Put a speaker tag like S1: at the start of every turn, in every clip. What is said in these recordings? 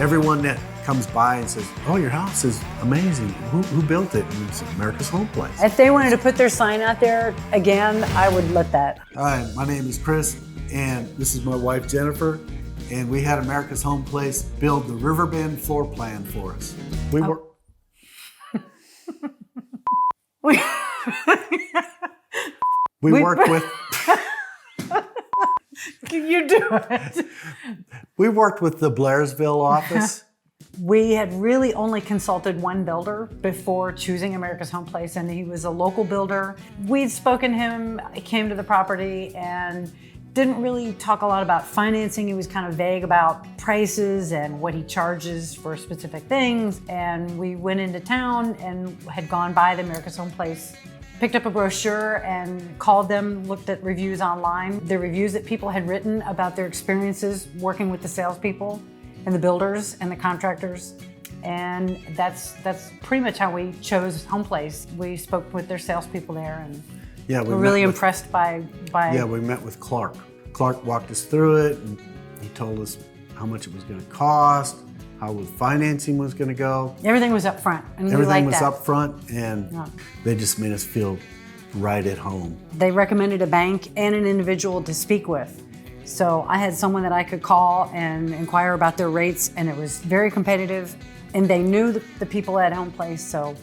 S1: Everyone that comes by and says, "Oh, your house is amazing. Who built it?" And it's America's Home Place.
S2: If they wanted to put their sign out there again, I would let that.
S1: Hi, my name is Chris, and this is my wife Jennifer, and we had America's Home Place build the Riverbend floor plan for us. We were. We worked with.
S2: You do it.
S1: We worked with the Blairsville office.
S2: We had really only consulted one builder before choosing America's Home Place, and he was a local builder. We'd spoken to him, he came to the property, and didn't really talk a lot about financing. He was kind of vague about prices and what he charges for specific things. And we went into town and had gone by the America's Home Place, picked up a brochure and called them, looked at reviews online, the reviews that people had written about their experiences working with the salespeople and the builders and the contractors. And that's pretty much how we chose Home Place. We spoke with their salespeople there, and we're really impressed by.
S1: Yeah, we met with Clark. Clark walked us through it, and he told us how much it was going to cost, how the financing was going to go.
S2: Everything was up front, and we liked that.
S1: Everything was up front, and they just made us feel right at home.
S2: They recommended a bank and an individual to speak with. So I had someone that I could call and inquire about their rates, and it was very competitive, and they knew the people at Home Place, so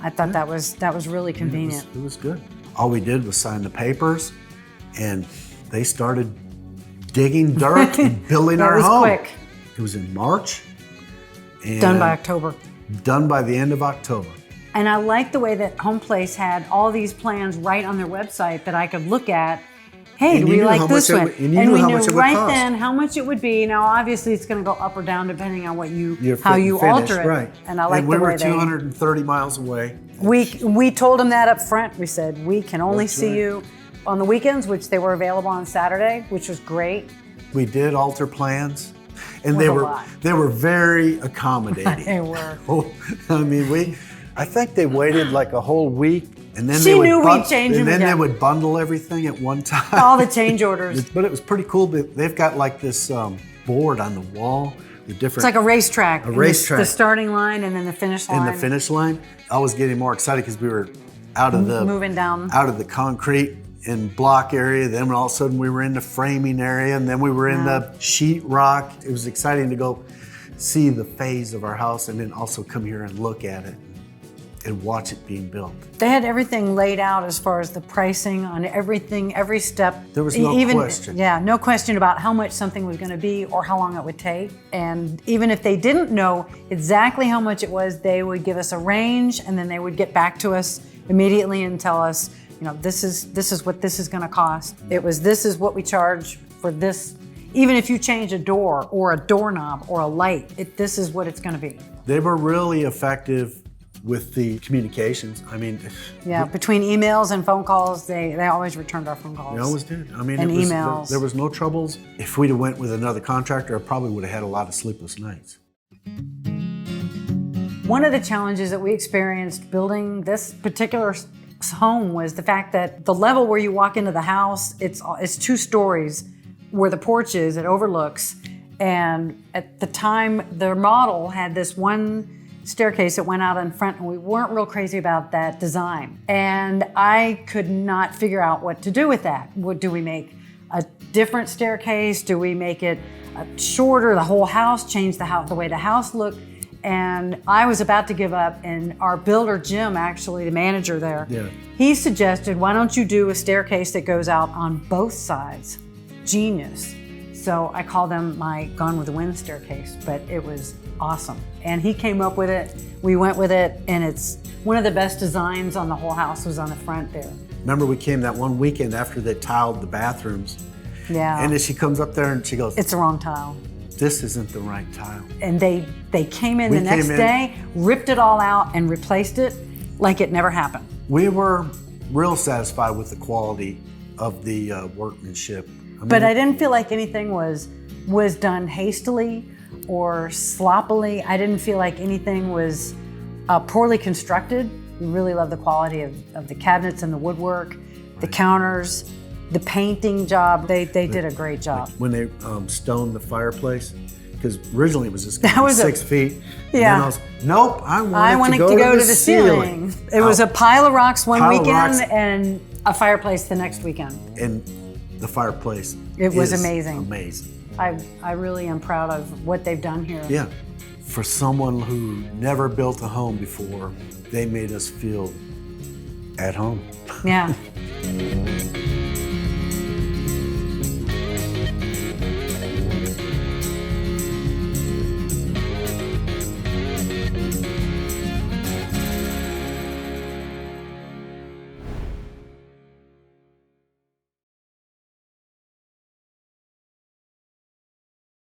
S2: I thought that was really convenient.
S1: It was good. All we did was sign the papers, and they started digging dirt and building our home.
S2: It was quick.
S1: It was in March. And
S2: done by October.
S1: Done by the end of October.
S2: And I liked the way that Home Place had all these plans right on their website that I could look at. Hey, do we like this one? And we knew right then how much it would be. Now, obviously, it's going to go up or down depending on what how you alter it.
S1: Right.
S2: And I like
S1: the way
S2: we
S1: were 230 miles away.
S2: We told them that up front. We said we can only see you on the weekends, which they were available on Saturday, which was great.
S1: We did alter plans, and they were very accommodating.
S2: They were.
S1: I mean, I think they waited like a whole week. And then
S2: she knew we'd change them.
S1: And then they would bundle everything at one time.
S2: All the change orders.
S1: But it was pretty cool. They've got like this board on the wall with different.
S2: It's like a racetrack.
S1: A racetrack.
S2: The starting line and then the finish line.
S1: And the finish line. I was getting more excited because we were
S2: moving down
S1: out of the concrete and block area. Then all of a sudden we were in the framing area, and then we were in the sheet rock. It was exciting to go see the phase of our house, and then also come here and look at it and watch it being built.
S2: They had everything laid out as far as the pricing on everything, every step.
S1: There was no question.
S2: Yeah, no question about how much something was going to be or how long it would take. And even if they didn't know exactly how much it was, they would give us a range, and then they would get back to us immediately and tell us, this is what this is going to cost. This is what we charge for this. Even if you change a door or a doorknob or a light, this is what it's going to be.
S1: They were really effective with the communications. I mean,
S2: between emails and phone calls, they always returned our phone calls.
S1: They always did. I mean,
S2: emails.
S1: There was no troubles. If we'd have went with another contractor, I probably would have had a lot of sleepless nights.
S2: One of the challenges that we experienced building this particular home was the fact that the level where you walk into the house, it's 2 stories where the porch is, it overlooks. And at the time, their model had this one staircase that went out in front, and we weren't real crazy about that design. And I could not figure out what to do with that. Do we make a different staircase? Do we make it shorter, the whole house, change the way the house looked? And I was about to give up, and our builder, Jim, actually the manager there, he suggested, why don't you do a staircase that goes out on both sides? Genius. So I call them my Gone with the Wind staircase, but it was awesome. And he came up with it, we went with it, and it's one of the best designs on the whole house was on the front there.
S1: Remember we came that one weekend after they tiled the bathrooms.
S2: Yeah.
S1: And then she comes up there and she goes,
S2: it's the wrong tile.
S1: This isn't the right tile.
S2: And they came in the next day, ripped it all out and replaced it like it never happened.
S1: We were real satisfied with the quality of the workmanship.
S2: But I didn't feel like anything was done hastily or sloppily. I didn't feel like anything was poorly constructed. We really love the quality of the cabinets and the woodwork, the counters, the painting job. They did a great job.
S1: When they stoned the fireplace, because originally it was just
S2: That was
S1: 6 feet. And
S2: Yeah.
S1: then I was, nope, I
S2: I
S1: wanted
S2: wanted
S1: to go to the
S2: ceiling. It was a pile of rocks one
S1: Pile of
S2: weekend
S1: rocks.
S2: and a fireplace the next weekend.
S1: And the fireplace.
S2: It was
S1: is
S2: amazing.
S1: Amazing.
S2: I really am proud of what they've done here.
S1: Yeah. For someone who never built a home before, they made us feel at home.
S2: Yeah.